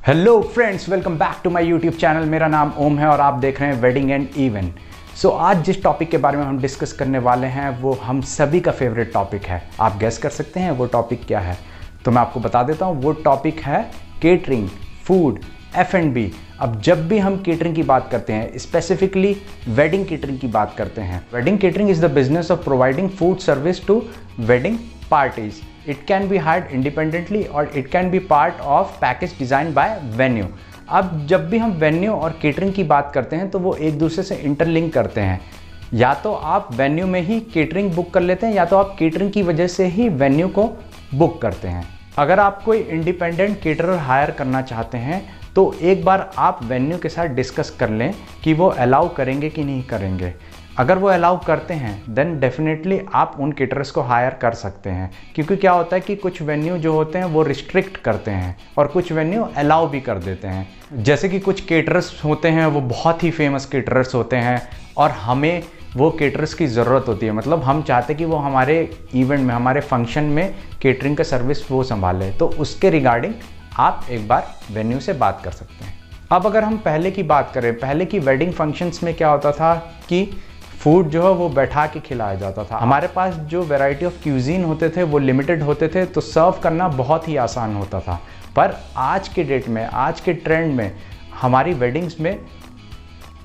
Hello friends, welcome back to my YouTube channel. मेरा नाम ओम है और आप देख रहे हैं वेडिंग एंड इवेंट। आज जिस टॉपिक के बारे में हम डिस्कस करने वाले हैं वो हम सभी का फेवरेट टॉपिक है। आप गेस कर सकते हैं वो टॉपिक क्या है? तो मैं आपको बता देता हूँ, वो टॉपिक है केटरिंग, फूड, F&B। अब जब भी हम केटरिंग की बात करते हैं, स्पेसिफिकली वेडिंग केटरिंग की बात करते हैं, wedding catering is the business of providing food service to wedding parties. It can be hired independently और it can be part of package designed by venue। अब जब भी हम वेन्यू और केटरिंग की बात करते हैं तो वो एक दूसरे से इंटरलिंक करते हैं। या तो आप वेन्यू में ही केटरिंग बुक कर लेते हैं या तो आप केटरिंग की वजह से ही वेन्यू को बुक करते हैं। अगर आप कोई इंडिपेंडेंट केटरर हायर करना चाहते हैं तो एक बार आप वेन्यू के साथ डिस्कस कर लें कि वो अलाउ करेंगे कि नहीं करेंगे। अगर वो अलाउ करते हैं देन डेफिनेटली आप उन केटरर्स को हायर कर सकते हैं, क्योंकि क्या होता है कि कुछ वेन्यू जो होते हैं वो रिस्ट्रिक्ट करते हैं और कुछ वेन्यू अलाउ भी कर देते हैं। जैसे कि कुछ केटरर्स होते हैं वो बहुत ही फेमस केटरर्स होते हैं और हमें वो केटरर्स की ज़रूरत होती है। मतलब हम चाहते हैं कि वो हमारे इवेंट में, हमारे फंक्शन में केटरिंग का सर्विस वो संभाले, तो उसके रिगार्डिंग आप एक बार वेन्यू से बात कर सकते हैं। अब अगर हम पहले की बात करें, पहले की वेडिंग फंक्शंस में क्या होता था कि फूड जो है वो बैठा के खिलाया जाता था। हमारे पास जो वैरायटी ऑफ क्यूजीन होते थे वो लिमिटेड होते थे, तो सर्व करना बहुत ही आसान होता था। पर आज के डेट में, आज के ट्रेंड में हमारी वेडिंग्स में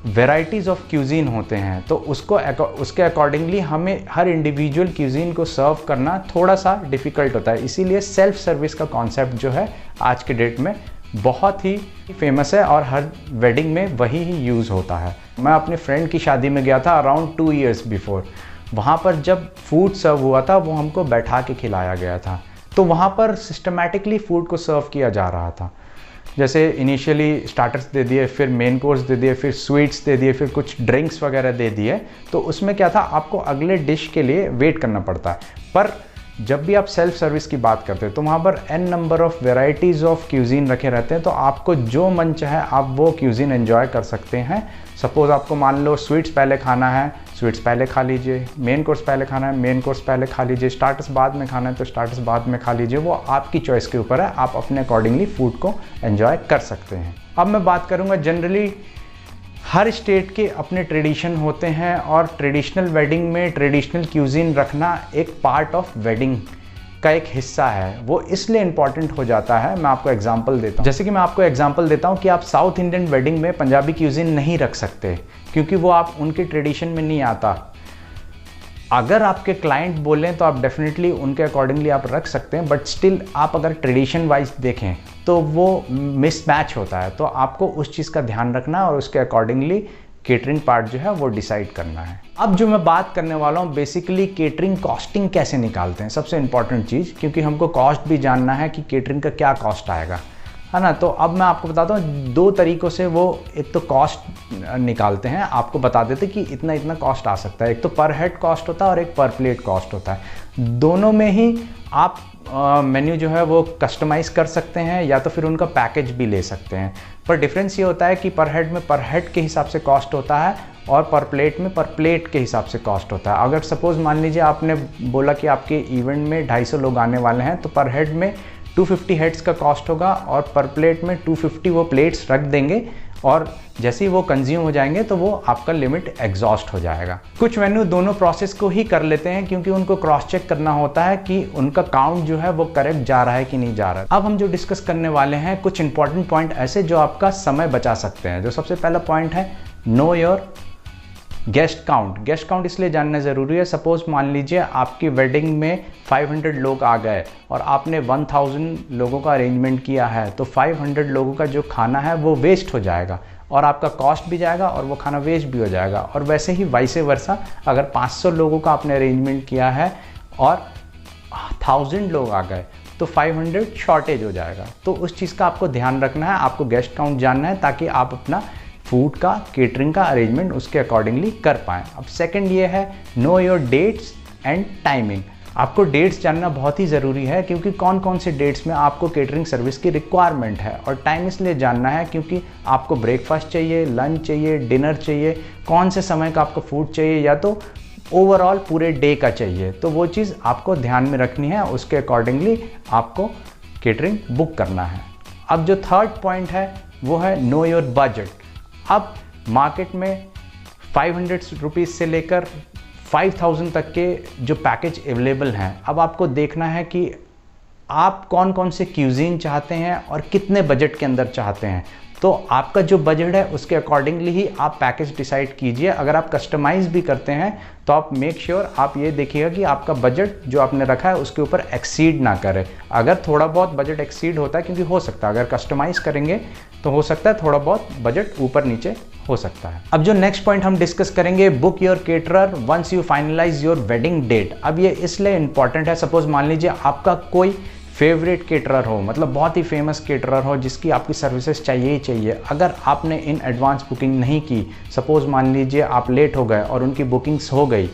वैरायटीज़ ऑफ क्यूजीन होते हैं, तो उसके अकॉर्डिंगली हमें हर इंडिविजुअल क्यूजीन को सर्व करना थोड़ा सा डिफ़िकल्ट होता है। इसीलिए सेल्फ सर्विस का कॉन्सेप्ट जो है आज के डेट में बहुत ही फेमस है और हर वेडिंग में वही ही यूज़ होता है। मैं अपने फ्रेंड की शादी में गया था अराउंड 2 years बिफोर। वहाँ पर जब फूड सर्व हुआ था वो हमको बैठा के खिलाया गया था। तो वहाँ पर सिस्टमैटिकली फूड को सर्व किया जा रहा था। जैसे इनिशियली स्टार्टर्स दे दिए, फिर मेन कोर्स दे दिए, फिर स्वीट्स दे दिए, फिर कुछ ड्रिंक्स वगैरह दे दिए। तो उसमें क्या था, आपको अगले डिश के लिए वेट करना पड़ता है। पर जब भी आप सेल्फ सर्विस की बात करते हैं तो वहाँ पर n number of varieties of cuisine रखे रहते हैं, तो आपको जो मन चाहे आप वो क्यूजीन एंजॉय कर सकते हैं। सपोज़ आपको मान लो स्वीट्स पहले खाना है, स्वीट्स पहले खा लीजिए, मेन कोर्स पहले खाना है, मेन कोर्स पहले खा लीजिए, स्टार्टर्स बाद में खाना है तो स्टार्टर्स बाद में खा लीजिए। वो आपकी चॉइस के ऊपर है, आप अपने अकॉर्डिंगली फूड को एंजॉय कर सकते हैं। अब मैं बात करूँगा, जनरली हर स्टेट के अपने ट्रेडिशन होते हैं और ट्रेडिशनल वेडिंग में ट्रेडिशनल क्यूजीन रखना एक पार्ट ऑफ वेडिंग का एक हिस्सा है। वो इसलिए इम्पॉर्टेंट हो जाता है। मैं आपको एग्जांपल देता हूँ। जैसे कि मैं आपको एग्जांपल देता हूँ कि आप साउथ इंडियन वेडिंग में पंजाबी क्यूजीन नहीं रख सकते, क्योंकि वो आप उनके ट्रेडिशन में नहीं आता। अगर आपके क्लाइंट बोलें तो आप डेफिनेटली उनके अकॉर्डिंगली आप रख सकते हैं, बट स्टिल आप अगर ट्रेडिशन वाइज देखें तो वो मिसमैच होता है। तो आपको उस चीज़ का ध्यान रखना और उसके अकॉर्डिंगली केटरिंग पार्ट जो है वो डिसाइड करना है। अब जो मैं बात करने वाला हूँ, बेसिकली केटरिंग कॉस्टिंग कैसे निकालते हैं, सबसे इंपॉर्टेंट चीज़, क्योंकि हमको कॉस्ट भी जानना है कि केटरिंग का क्या कॉस्ट आएगा, है ना। तो अब मैं आपको बताता हूँ 2 तरीक़ों से वो एक तो कॉस्ट निकालते हैं। आपको बता देते कि इतना इतना कॉस्ट आ सकता है। एक तो पर हेड कॉस्ट होता है और एक पर प्लेट कॉस्ट होता है। दोनों में ही आप मेन्यू जो है वो कस्टमाइज़ कर सकते हैं या तो फिर उनका पैकेज भी ले सकते हैं। पर डिफरेंस ये होता है कि पर हेड में पर हेड के हिसाब से कॉस्ट होता है और पर प्लेट में पर प्लेट के हिसाब से कॉस्ट होता है। अगर सपोज़ मान लीजिए आपने बोला कि आपके इवेंट में 250 लोग आने वाले हैं, तो पर हेड में 250 हेड्स का कॉस्ट होगा और पर प्लेट में 250 वो प्लेट्स रख देंगे और जैसे ही वो कंज्यूम हो जाएंगे तो वो आपका लिमिट एग्जॉस्ट हो जाएगा। कुछ वेन्यू दोनों प्रोसेस को ही कर लेते हैं, क्योंकि उनको क्रॉस चेक करना होता है कि उनका काउंट जो है वो करेक्ट जा रहा है कि नहीं जा रहा है। अब हम जो डिस्कस करने वाले हैं कुछ इंपॉर्टेंट पॉइंट ऐसे जो आपका समय बचा सकते हैं। जो सबसे पहला पॉइंट है, know your guest count. Guest count इसलिए जानना ज़रूरी है, सपोज़ मान लीजिए आपकी वेडिंग में 500 लोग आ गए और आपने 1000 लोगों का अरेंजमेंट किया है, तो 500 लोगों का जो खाना है वो वेस्ट हो जाएगा और आपका कॉस्ट भी जाएगा और वो खाना वेस्ट भी हो जाएगा। और वैसे ही वाइसे वर्सा, अगर 500 लोगों का आपने अरेंजमेंट किया है और 1000 लोग आ गए तो 500 शॉर्टेज हो जाएगा। तो उस चीज़ का आपको ध्यान रखना है, आपको गेस्ट काउंट जानना है, ताकि आप अपना फूड का, केटरिंग का अरेंजमेंट उसके अकॉर्डिंगली कर पाएँ। अब सेकंड ये है, know your dates and timing. आपको डेट्स जानना बहुत ही ज़रूरी है, क्योंकि कौन कौन से डेट्स में आपको केटरिंग सर्विस की रिक्वायरमेंट है। और टाइम इसलिए जानना है क्योंकि आपको ब्रेकफास्ट चाहिए, लंच चाहिए, डिनर चाहिए, कौन से समय का आपको फूड चाहिए, या तो ओवरऑल पूरे डे का चाहिए। तो वो चीज़ आपको ध्यान में रखनी है, उसके अकॉर्डिंगली आपको केटरिंग बुक करना है। अब जो थर्ड पॉइंट है वो है नो योर बजट। अब मार्केट में 500 रुपीज़ से लेकर 5000 तक के जो पैकेज अवेलेबल हैं। अब आपको देखना है कि आप कौन कौन से क्यूजीन चाहते हैं और कितने बजट के अंदर चाहते हैं। तो आपका जो बजट है उसके अकॉर्डिंगली ही आप पैकेज डिसाइड कीजिए। अगर आप कस्टमाइज भी करते हैं तो आप मेक श्योर आप ये देखिएगा कि आपका बजट जो आपने रखा है उसके ऊपर एक्सीड ना करे। अगर थोड़ा बहुत बजट एक्सीड होता है, क्योंकि हो सकता है अगर कस्टमाइज करेंगे तो हो सकता है थोड़ा बहुत बजट ऊपर नीचे हो सकता है। अब जो नेक्स्ट पॉइंट हम डिस्कस करेंगे, book your caterer once you finalise your wedding date. अब ये इसलिए इंपॉर्टेंट है, सपोज मान लीजिए आपका कोई फेवरेट केटरर हो, मतलब बहुत ही फेमस केटरर हो जिसकी आपकी सर्विसेज चाहिए ही चाहिए। अगर आपने इन एडवांस बुकिंग नहीं की, सपोज मान लीजिए आप लेट हो गए और उनकी बुकिंग्स हो गई,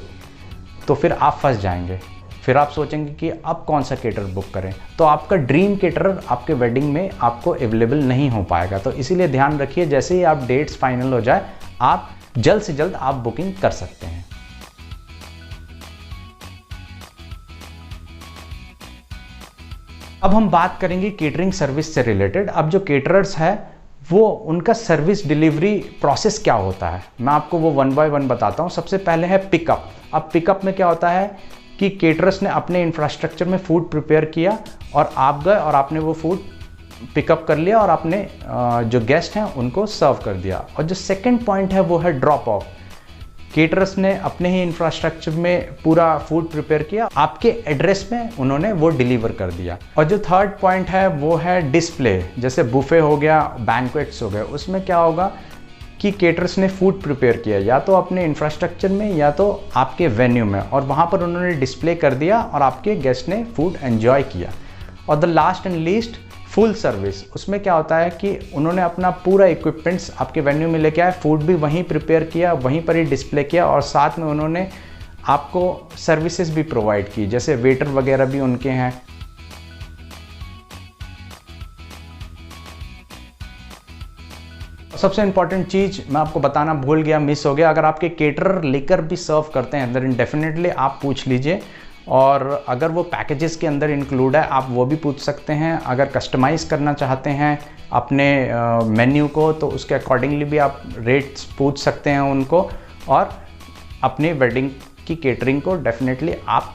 तो फिर आप फंस जाएंगे। फिर आप सोचेंगे कि अब कौन सा केटरर बुक करें, तो आपका ड्रीम केटरर आपके वेडिंग में आपको अवेलेबल नहीं हो पाएगा। तो इसीलिए ध्यान रखिए, जैसे ही आप डेट्स फाइनल हो जाए आप जल्द से जल्द आप बुकिंग कर सकते हैं। अब हम बात करेंगे केटरिंग सर्विस से रिलेटेड। अब जो केटरर्स है वो उनका सर्विस डिलीवरी प्रोसेस क्या होता है, मैं आपको वो वन बाय वन बताता हूँ। सबसे पहले है पिकअप। अब पिकअप में क्या होता है कि केटरर्स ने अपने इंफ्रास्ट्रक्चर में फूड प्रिपेयर किया और आप गए और आपने वो फूड पिकअप कर लिया और आपने जो गेस्ट हैं उनको सर्व कर दिया। और जो सेकंड पॉइंट है वो है ड्रॉप ऑफ। केटरर्स ने अपने ही इंफ्रास्ट्रक्चर में पूरा फूड प्रिपेयर किया, आपके एड्रेस में उन्होंने वो डिलीवर कर दिया। और जो थर्ड पॉइंट है वो है डिस्प्ले। जैसे बुफे हो गया, बैंक्वेट्स हो गए, उसमें क्या होगा कि केटरर्स ने फूड प्रिपेयर किया या तो अपने इंफ्रास्ट्रक्चर में या तो आपके वेन्यू में, और वहाँ पर उन्होंने डिस्प्ले कर दिया और आपके गेस्ट ने फूड एंजॉय किया। और the last and least full service. उसमें क्या होता है कि उन्होंने अपना पूरा इक्विपमेंट्स आपके वेन्यू में लेके आए, फूड भी वहीं प्रिपेयर किया, वहीं पर ही डिस्प्ले किया, और साथ में उन्होंने आपको सर्विसेज भी प्रोवाइड की, जैसे वेटर वगैरह भी उनके हैं। सबसे इंपॉर्टेंट चीज़ मैं आपको बताना भूल गया, मिस हो गया, अगर आपके केटरर लेकर भी सर्व करते हैं देन डेफिनेटली आप पूछ लीजिए, और अगर वो पैकेजेस के अंदर इंक्लूड है आप वो भी पूछ सकते हैं। अगर कस्टमाइज़ करना चाहते हैं अपने मेन्यू को तो उसके अकॉर्डिंगली भी आप रेट्स पूछ सकते हैं उनको, और अपनी वेडिंग की केटरिंग को डेफिनेटली आप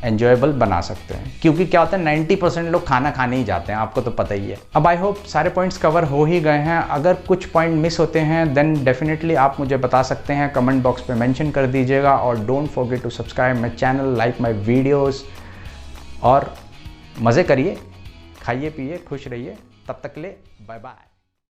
एन्जॉयबल बना सकते हैं। क्योंकि क्या होता है 90% लोग खाना खाने ही जाते हैं, आपको तो पता ही है। अब आई होप सारे पॉइंट्स कवर हो ही गए हैं। अगर कुछ पॉइंट मिस होते हैं देन डेफिनेटली आप मुझे बता सकते हैं, कमेंट बॉक्स पे मेंशन कर दीजिएगा। और don't forget to subscribe my channel, like my videos, और मज़े करिए, खाइए पिए, खुश रहिए। तब तक के लिए बाय बाय।